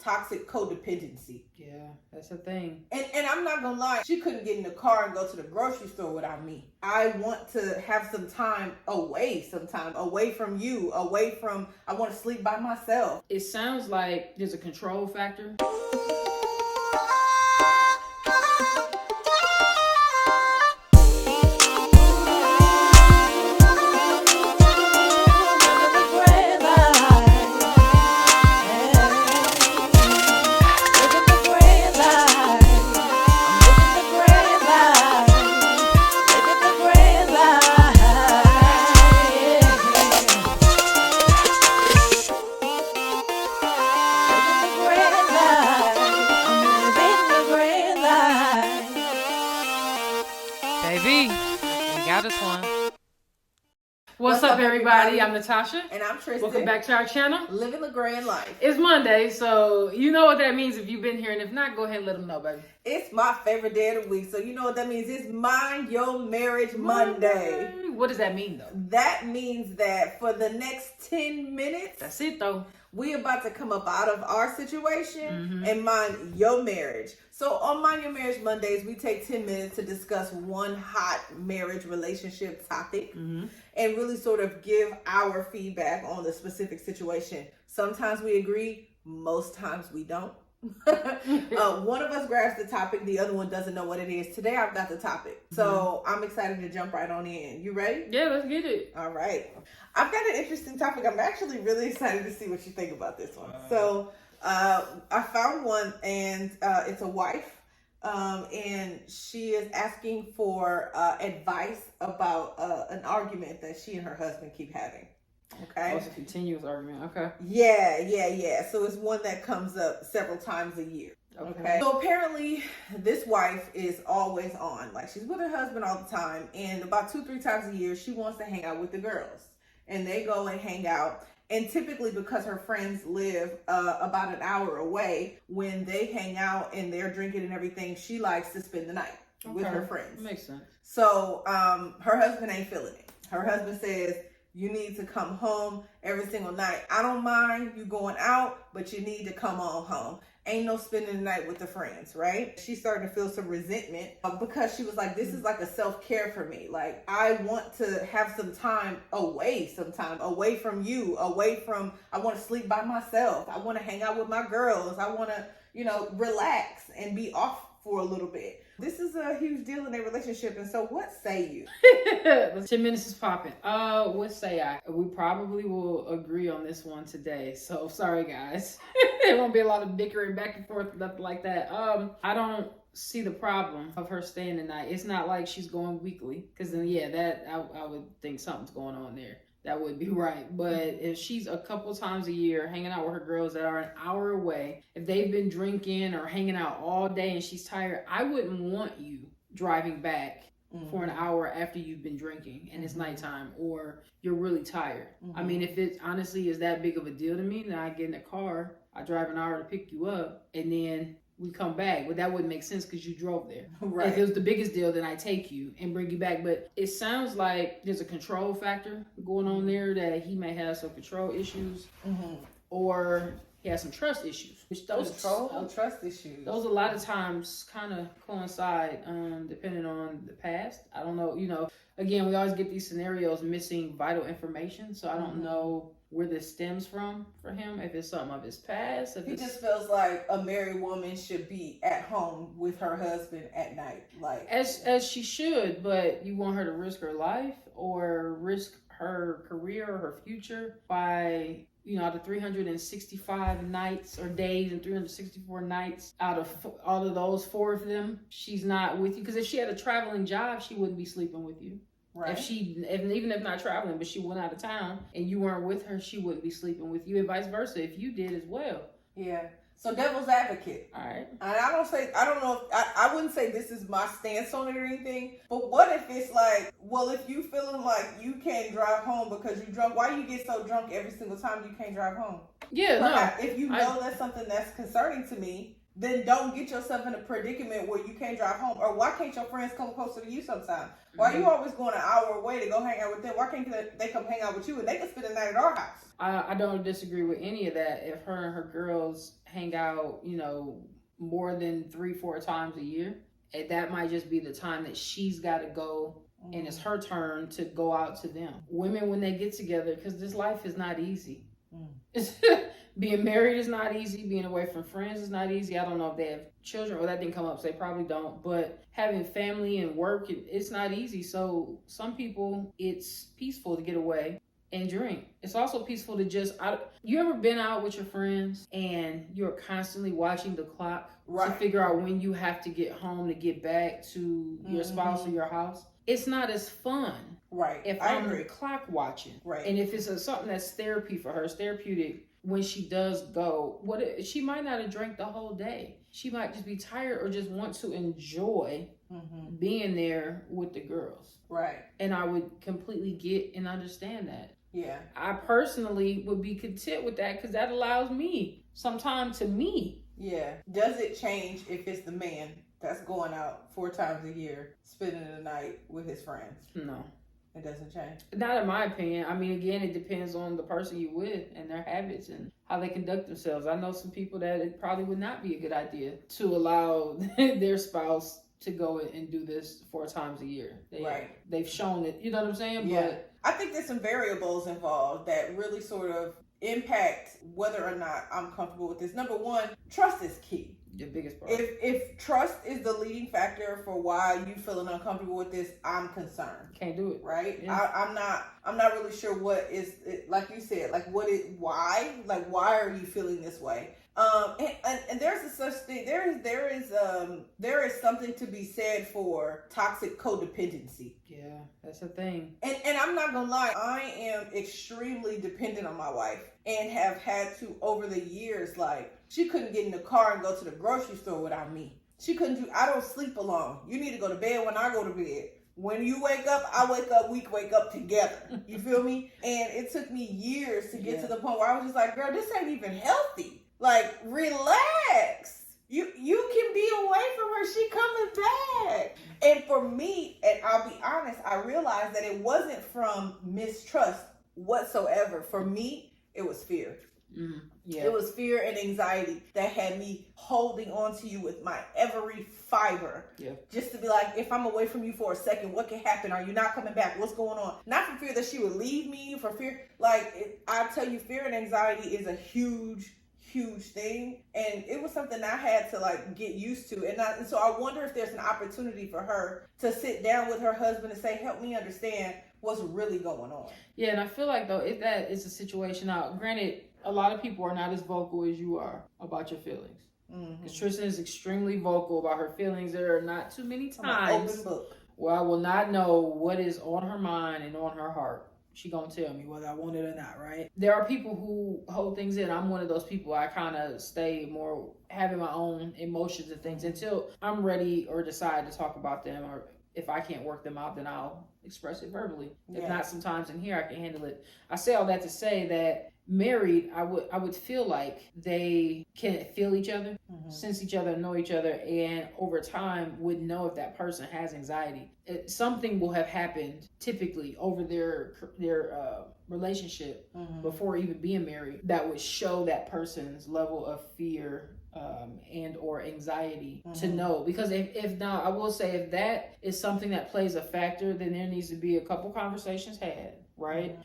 toxic codependency. Yeah, that's a thing. And I'm not gonna lie, she couldn't get in the car and go to the grocery store without me. I want to have some time away from you, I want to sleep by myself. It sounds like there's a control factor. What's up, everybody? I'm Natasha. And I'm Tristan. Welcome back to our channel. Livin LaGrande Lyfe. It's Monday, so you know what that means if you've been here. And if not, go ahead and let them know, baby. It's my favorite day of the week. So you know what that means. It's Mind Your Marriage Monday. What does that mean, though? That means that for the next 10 minutes. That's it, though. We about to come up out of our situation and mind your marriage. So on Mind Your Marriage Mondays, we take 10 minutes to discuss one hot marriage relationship topic and really sort of give our feedback on the specific situation. Sometimes we agree, most times we don't. One of us grabs the topic, the other one doesn't know what it is. Today I've got the topic, so I'm excited to jump right on in. You ready? Yeah, let's get it. All right. I've got an interesting topic. I'm actually really excited to see what you think about this one. So I found one, and it's a wife, and she is asking for advice about an argument that she and her husband keep having. Okay. Oh, it's a continuous argument. Okay. Yeah. So it's one that comes up several times a year. Okay. So apparently this wife is always on. Like, she's with her husband all the time. And about 2-3 times a year, she wants to hang out with the girls. And they go and hang out. And typically, because her friends live about an hour away, when they hang out and they're drinking and everything, she likes to spend the night with her friends. Makes sense. So her husband ain't feeling it. Her husband says, you need to come home every single night. I don't mind you going out, but you need to come on home. Ain't no spending the night with the friends, right? She's starting to feel some resentment because she was like, this is like a self-care for me. Like, I want to have some time away from you, I want to sleep by myself. I want to hang out with my girls. I want to, relax and be off for a little bit. This is a huge deal in their relationship. And so what say you? 10 minutes is popping. What say I? We probably will agree on this one today. So sorry, guys. There won't be a lot of bickering back and forth, nothing like that. I don't see the problem of her staying the night. It's not like she's going weekly. Because then, I would think something's going on there. That would be right. But if she's a couple times a year hanging out with her girls that are an hour away, if they've been drinking or hanging out all day and she's tired, I wouldn't want you driving back for an hour after you've been drinking and it's nighttime or you're really tired. I mean, if it honestly is that big of a deal to me, then I get in the car, I drive an hour to pick you up, and then we come back. But that wouldn't make sense because you drove there. Right. If it was the biggest deal, then I take you and bring you back. But it sounds like there's a control factor going on there, that he may have some control issues or he has some trust issues. Which those trust issues. Those a lot of times kind of coincide depending on the past. I don't know. Again, we always get these scenarios missing vital information. So I don't know where this stems from for him, if it's something of his past. He just feels like a married woman should be at home with her husband at night, like as she should. But you want her to risk her life or risk her career or her future by out of 365 nights or days and 364 nights, out of those 4 of them, she's not with you. Because if she had a traveling job, she wouldn't be sleeping with you. Right. Even if not traveling, but she went out of town and you weren't with her, she wouldn't be sleeping with you, and vice versa if you did as well. Yeah. So devil's advocate. All right. And I wouldn't say this is my stance on it or anything, but what if it's like, well, if you feeling like you can't drive home because you drunk, why you get so drunk every single time you can't drive home? Yeah, Perhaps, if you know that's something that's concerning to me, then don't get yourself in a predicament where you can't drive home. Or why can't your friends come closer to you sometimes? Why are you always going an hour away to go hang out with them? Why can't they come hang out with you and they can spend the night at our house? I don't disagree with any of that. If her and her girls hang out, more than 3-4 times a year, and that might just be the time that she's got to go, and it's her turn to go out to them. Women, when they get together, because this life is not easy. Being married is not easy. Being away from friends is not easy. I don't know if they have children, or that didn't come up, so they probably don't. But having family and work, it's not easy. So some people, it's peaceful to get away and drink. It's also peaceful to just, you ever been out with your friends and you're constantly watching the clock to figure out when you have to get home to get back to your spouse or your house? It's not as fun. Right. If I'm clock watching. Right. And if it's something that's therapy for her, it's therapeutic, when she does go, she might not have drank the whole day. She might just be tired or just want to enjoy being there with the girls. Right. And I would completely get and understand that. Yeah. I personally would be content with that because that allows me some time to me. Yeah. Does it change if it's the man that's going out 4 times a year, spending the night with his friends? No. It doesn't change? Not in my opinion. I mean, again, it depends on the person you're with and their habits and how they conduct themselves. I know some people that it probably would not be a good idea to allow their spouse to go and do this 4 times a year. They've shown it, you know what I'm saying? Yeah. But I think there's some variables involved that really sort of impact whether or not I'm comfortable with this. Number one, trust is key. The biggest part. If trust is the leading factor for why you feeling uncomfortable with this, I'm concerned. Can't do it. Right? Yeah. I'm not really sure what is it, like you said, like why are you feeling this way? And there's a such thing. There is something to be said for toxic codependency. Yeah, that's a thing. And I'm not gonna lie, I am extremely dependent on my wife and have had to over the years. Like, she couldn't get in the car and go to the grocery store without me. She couldn't I don't sleep alone. You need to go to bed when I go to bed. When you wake up, I wake up, we wake up together. You feel me? And it took me years to get to the point where I was just like, girl, this ain't even healthy. Like, relax. You can be away from her. She coming back. And for me, and I'll be honest, I realized that it wasn't from mistrust whatsoever. For me, it was fear. Yeah. It was fear and anxiety that had me holding on to you with my every fiber. Yeah. Just to be like, if I'm away from you for a second, what can happen? Are you not coming back? What's going on? Not for fear that she would leave me, for fear. Like, I tell you, fear and anxiety is a huge thing, and it was something I had to like get used to, and so I wonder if there's an opportunity for her to sit down with her husband and say, help me understand what's really going on. Yeah, and I feel like though, if that is a situation, now granted, a lot of people are not as vocal as you are about your feelings. Because Tristan is extremely vocal about her feelings. There are not too many times where I will not know what is on her mind and on her heart. She gonna tell me whether I want it or not, right? There are people who hold things in. I'm one of those people. I kind of stay more having my own emotions and things until I'm ready or decide to talk about them. Or if I can't work them out, then I'll express it verbally. Yeah. If not, sometimes in here I can handle it. I say all that to say that married, I would feel like they can feel each other, sense each other, know each other, and over time would know if that person has anxiety. Something will have happened typically over their relationship before even being married that would show that person's level of fear and or anxiety to know. Because if now, I will say, if that is something that plays a factor, then there needs to be a couple conversations had, right?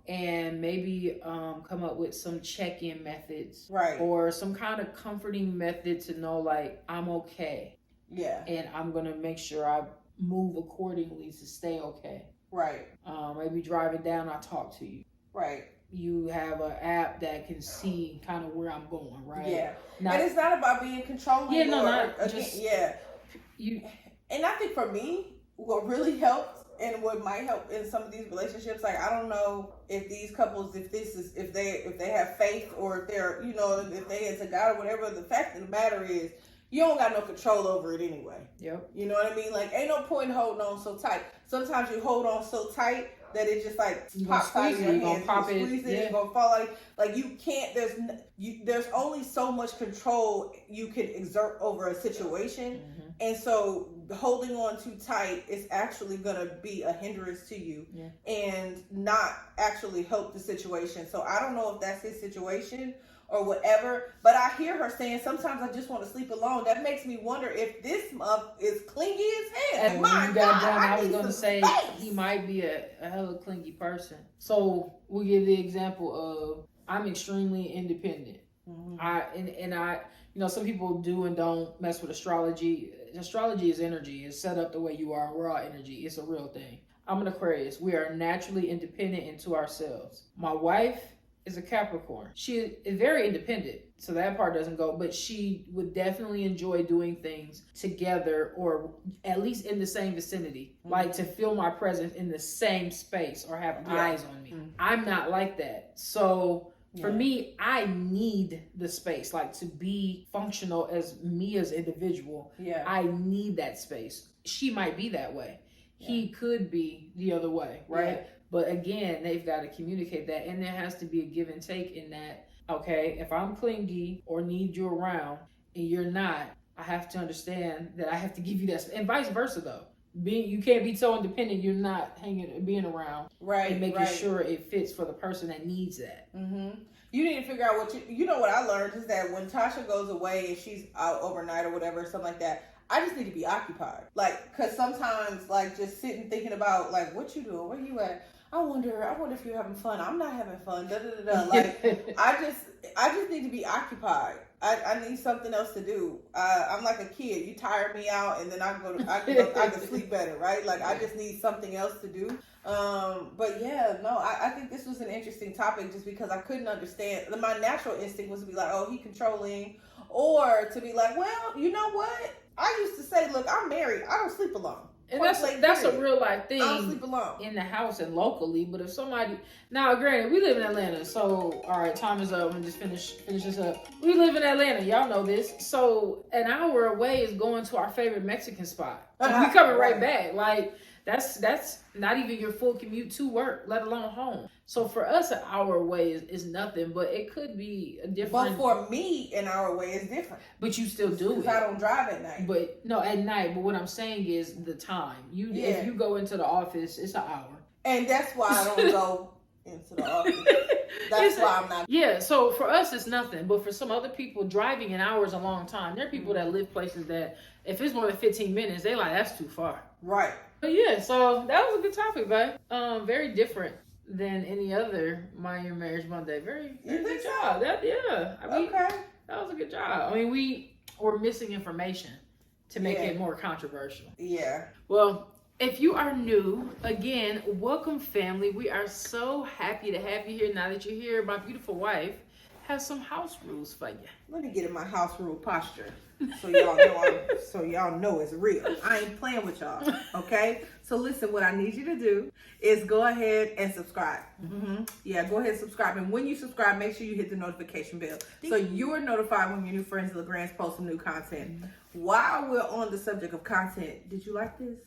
And maybe come up with some check-in methods, right? Or some kind of comforting method to know, like, I'm okay. Yeah. And I'm gonna make sure I move accordingly to stay okay. Right. Maybe driving down, I talk to you. Right. You have an app that can see kind of where I'm going, right? Yeah. And it's not about being controlling. Yeah, no, not just. Yeah. And I think for me, what really helps and what might help in some of these relationships, like, I don't know if these couples, if they have faith or if they're, if they into God or whatever. The fact of the matter is, you don't got no control over it anyway. Yep. You know what I mean? Like, ain't no point in holding on so tight. Sometimes you hold on so tight out that it just like pops out of your hands. You squeeze it, it's gonna fall out. Like you can't. There's only so much control you can exert over a situation, and so holding on too tight is actually gonna be a hindrance to you, and not actually help the situation. So I don't know if that's his situation or whatever, but I hear her saying sometimes I just want to sleep alone. That makes me wonder if this month is clingy as hell. And when you got done, I was going to say he might be a hella clingy person. So we'll give the example of I'm extremely independent. I you know, some people do and don't mess with astrology. Astrology is energy. It's set up the way you are. We're all energy. It's a real thing. I'm an Aquarius. We are naturally independent into ourselves. My wife is a Capricorn. She is very independent, so that part doesn't go, but she would definitely enjoy doing things together or at least in the same vicinity, like to feel my presence in the same space or have eyes on me. I'm not like that. So for me, I need the space, like to be functional as me as individual. I need that space. She might be that way. He could be the other way, right? But again, they've got to communicate that, and there has to be a give and take in that. Okay, if I'm clingy or need you around and you're not, I have to understand that I have to give you that, and vice versa though. You can't be so independent you're not being around, and making sure it fits for the person that needs that. You need to figure out what you know. What I learned is that when Tasha goes away and she's out overnight or whatever, something like that, I just need to be occupied. Like, cause sometimes like just sitting thinking about like what you doing, where you at. I wonder if you're having fun. I'm not having fun. Like I just need to be occupied. I need something else to do. I'm like a kid. You tire me out, and then I can sleep better, right? Like I just need something else to do. But yeah, no, I think this was an interesting topic just because I couldn't understand. My natural instinct was to be like, oh, he controlling, or to be like, well, you know what? I used to say, look, I'm married. I don't sleep alone. And that's a real life thing. I don't sleep alone in the house and locally. But if somebody, now granted, we live in Atlanta, so all right, time is up. I'm gonna just finish this up. We live in Atlanta, y'all know this. So an hour away is going to our favorite Mexican spot. And we coming right back. Like that's not even your full commute to work, let alone home. So for us, an hour away is nothing, but it could be a different. But for me, an hour away is different. But you still do it. Because I don't drive at night. But no, at night. But what I'm saying is the time. If you go into the office, it's an hour. And that's why I don't go into the office. That's why I'm not. Yeah, so for us, it's nothing. But for some other people, driving an hour is a long time. There are people that live places that if it's more than 15 minutes, they like, that's too far. Right. But yeah, so that was a good topic, babe. Very different than any other Your Marriage Monday. Very good job. That was a good job. I mean, we were missing information to make it more controversial. Yeah. Well, if you are new, again, welcome family. We are so happy to have you here. Now that you're here, my beautiful wife has some house rules for you. Let me get in my house rule posture so y'all know it's real. I ain't playing with y'all, okay? So listen, what I need you to do is go ahead and subscribe. Yeah, go ahead and subscribe. And when you subscribe, make sure you hit the notification bell so you are notified when your new friends LaGrande's post some new content. While we're on the subject of content, did you like this?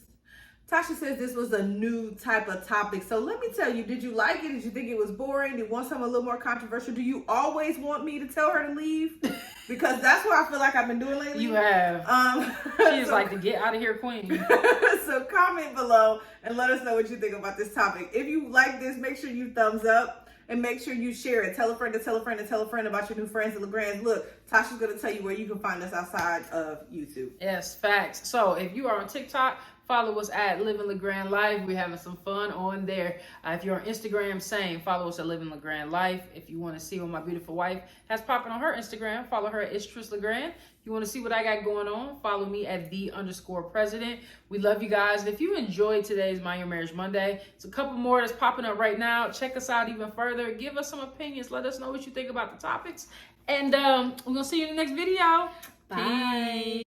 Tasha says this was a new type of topic. So let me tell you, did you like it? Did you think it was boring? Did you want something a little more controversial? Do you always want me to tell her to leave? Because that's what I feel like I've been doing lately. You have. She's like the get out of here queen. So comment below and let us know what you think about this topic. If you like this, make sure you thumbs up and make sure you share it. Tell a friend to tell a friend to tell a friend about your new friends at LaGrande's. Look, Tasha's going to tell you where you can find us outside of YouTube. Yes, facts. So if you are on TikTok, follow us at Livin LaGrande Lyfe. We're having some fun on there. If you're on Instagram, same. Follow us at Livin LaGrande Lyfe. If you want to see what my beautiful wife has popping on her Instagram, follow her at Tristan LaGrande. If you want to see what I got going on, follow me at _president. We love you guys. And if you enjoyed today's Your Marriage Monday, it's a couple more that's popping up right now. Check us out even further. Give us some opinions. Let us know what you think about the topics. And we're going to see you in the next video. Bye. Peace.